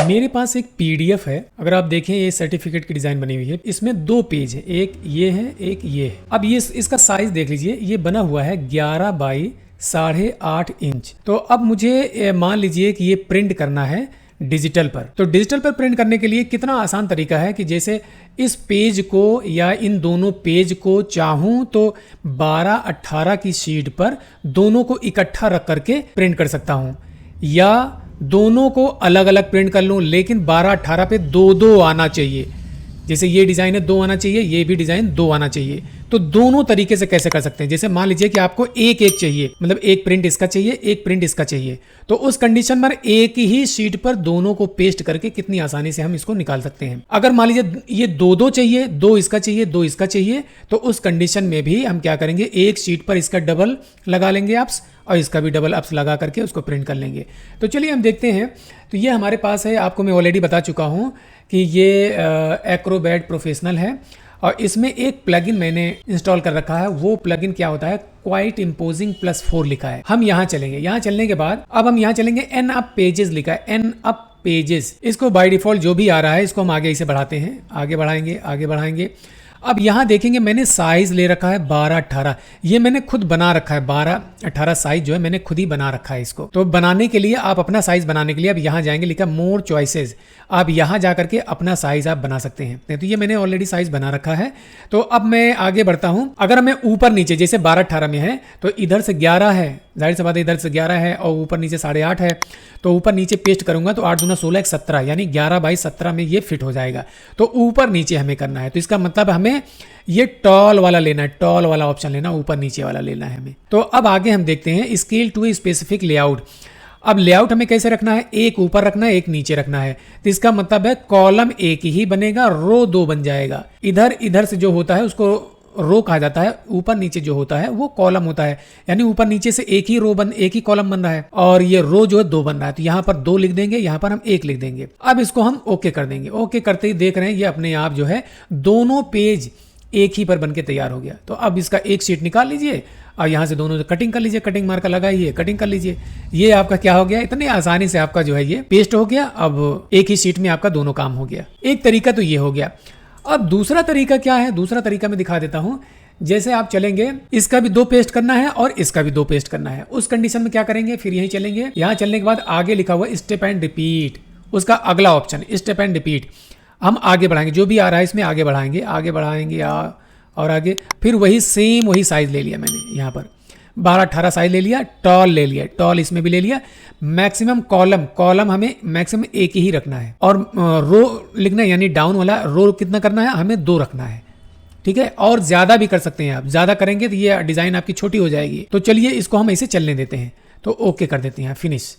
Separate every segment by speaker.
Speaker 1: मेरे पास एक पीडीएफ है, अगर आप देखें ये सर्टिफिकेट की डिजाइन बनी हुई है। इसमें 2 पेज है, एक ये है एक ये है। अब ये इसका साइज देख लीजिए, ये बना हुआ है 11 बाई 8.5 इंच। तो अब मुझे मान लीजिए कि ये प्रिंट करना है डिजिटल पर। तो डिजिटल पर प्रिंट करने के लिए कितना आसान तरीका है कि जैसे इस पेज को या इन दोनों पेज को चाहूं तो 12-18 की शीट पर दोनों को इकट्ठा रख करके प्रिंट कर सकता हूं, या दोनों को अलग अलग प्रिंट कर लूं, लेकिन 12-18 पे 2-2 आना चाहिए। जैसे ये डिजाइन है 2 आना चाहिए, ये भी डिजाइन 2 आना चाहिए। तो दोनों तरीके से कैसे कर सकते हैं, जैसे मान लीजिए कि आपको एक एक चाहिए, मतलब एक प्रिंट इसका चाहिए एक प्रिंट इसका चाहिए, तो उस कंडीशन पर एक ही शीट पर दोनों को पेस्ट करके कितनी आसानी से हम इसको निकाल सकते हैं। अगर मान लीजिए ये 2-2 चाहिए, 2 इसका चाहिए 2 इसका चाहिए, तो उस कंडीशन में भी हम क्या करेंगे, एक शीट पर इसका डबल लगा लेंगे अप्स और इसका भी डबल अप्स लगा करके उसको प्रिंट कर लेंगे। तो चलिए हम देखते हैं। तो ये हमारे पास है, आपको मैं ऑलरेडी बता चुका हूँ कि ये एक्रोबैट प्रोफेशनल है और इसमें एक प्लगइन मैंने इंस्टॉल कर रखा है। वो प्लगइन क्या होता है, क्वाइट इम्पोजिंग +4 लिखा है। हम यहाँ चलेंगे, यहाँ चलने के बाद अब हम यहाँ चलेंगे, एन अप पेजेस लिखा है, एन अप पेजेस। इसको बाय डिफॉल्ट जो भी आ रहा है इसको हम आगे इसे बढ़ाते हैं, आगे बढ़ाएंगे आगे बढ़ाएंगे। अब यहाँ देखेंगे मैंने साइज ले रखा है 12-18, ये मैंने खुद बना रखा है 12-18 साइज जो है मैंने खुद ही बना रखा है इसको। तो बनाने के लिए आप अपना साइज बनाने के लिए अब यहाँ जाएंगे, लिखा मोर चॉइसेस, आप यहाँ जा करके अपना साइज आप बना सकते हैं। तो ये मैंने ऑलरेडी साइज बना रखा है। तो अब मैं आगे बढ़ता हूँ। अगर मैं ऊपर नीचे जैसे 12-18 में है तो इधर से 11 है, जाहिर सी बात है इधर से 11 है और ऊपर नीचे 8.5 है, तो ऊपर नीचे पेस्ट करूंगा तो 8 दूना 16 17, यानी 11 बाई 17 में ये फिट हो जाएगा। तो ऊपर नीचे हमें करना है, तो इसका मतलब हमें ये टॉल वाला लेना है, टॉल वाला ऑप्शन लेना, ऊपर नीचे वाला लेना है हमें। तो अब आगे हम देखते हैं स्केल टू स्पेसिफिक लेआउट। अब लेआउट हमें कैसे रखना है, एक ऊपर रखना है एक नीचे रखना है। तो इसका मतलब है कॉलम एक ही बनेगा, रो 2 बन जाएगा। इधर इधर से जो होता है उसको रो कहा जाता है, ऊपर नीचे जो होता है वो कॉलम होता है, यानी ऊपर नीचे से एक ही कॉलम बन रहा है और ये रो जो है 2 बन रहा है। तो यहाँ पर 2 लिख देंगे, यहाँ पर हम 1 लिख देंगे। अब इसको हम ओके कर देंगे। ओके करते ही देख रहे हैं ये अपने आप जो है दोनों पेज एक ही पर बनके तैयार हो गया। तो अब इसका एक शीट निकाल लीजिए और यहाँ से दोनों कटिंग कर लीजिए, कटिंग मार्कर लगाइए, कटिंग कर लीजिए। ये आपका क्या हो गया, इतने आसानी से आपका जो है ये पेस्ट हो गया। अब एक ही शीट में आपका दोनों काम हो गया। एक तरीका तो ये हो गया। अब दूसरा तरीका क्या है, दूसरा तरीका मैं दिखा देता हूं। जैसे आप चलेंगे, इसका भी 2 पेस्ट करना है और इसका भी 2 पेस्ट करना है। उस कंडीशन में क्या करेंगे, फिर यहीं चलेंगे, यहां चलने के बाद आगे लिखा हुआ स्टेप एंड रिपीट, उसका अगला ऑप्शन स्टेप एंड रिपीट। हम आगे बढ़ाएंगे, जो भी आ रहा है इसमें आगे बढ़ाएंगे और आगे, फिर वही सेम वही साइज ले लिया मैंने, यहाँ पर 12-18 साइज ले लिया, टॉल ले लिया, टॉल इसमें भी ले लिया। मैक्सिमम कॉलम हमें मैक्सिमम एक ही रखना है और रो लिखना है, यानी डाउन वाला रो कितना करना है, हमें 2 रखना है, ठीक है। और ज्यादा भी कर सकते हैं आप, ज्यादा करेंगे तो ये डिजाइन आपकी छोटी हो जाएगी। तो चलिए इसको हम ऐसे चलने देते हैं, तो ओके कर देते हैं, फिनिश।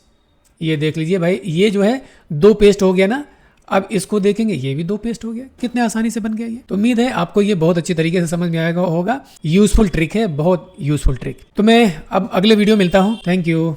Speaker 1: ये देख लीजिए भाई, ये जो है 2 पेस्ट हो गया ना। अब इसको देखेंगे, ये भी 2 पेस्ट हो गया, कितने आसानी से बन गया ये। तो उम्मीद है आपको ये बहुत अच्छी तरीके से समझ में आएगा होगा। यूजफुल ट्रिक है, बहुत यूजफुल ट्रिक। तो मैं अब अगले वीडियो मिलता हूँ। Thank you.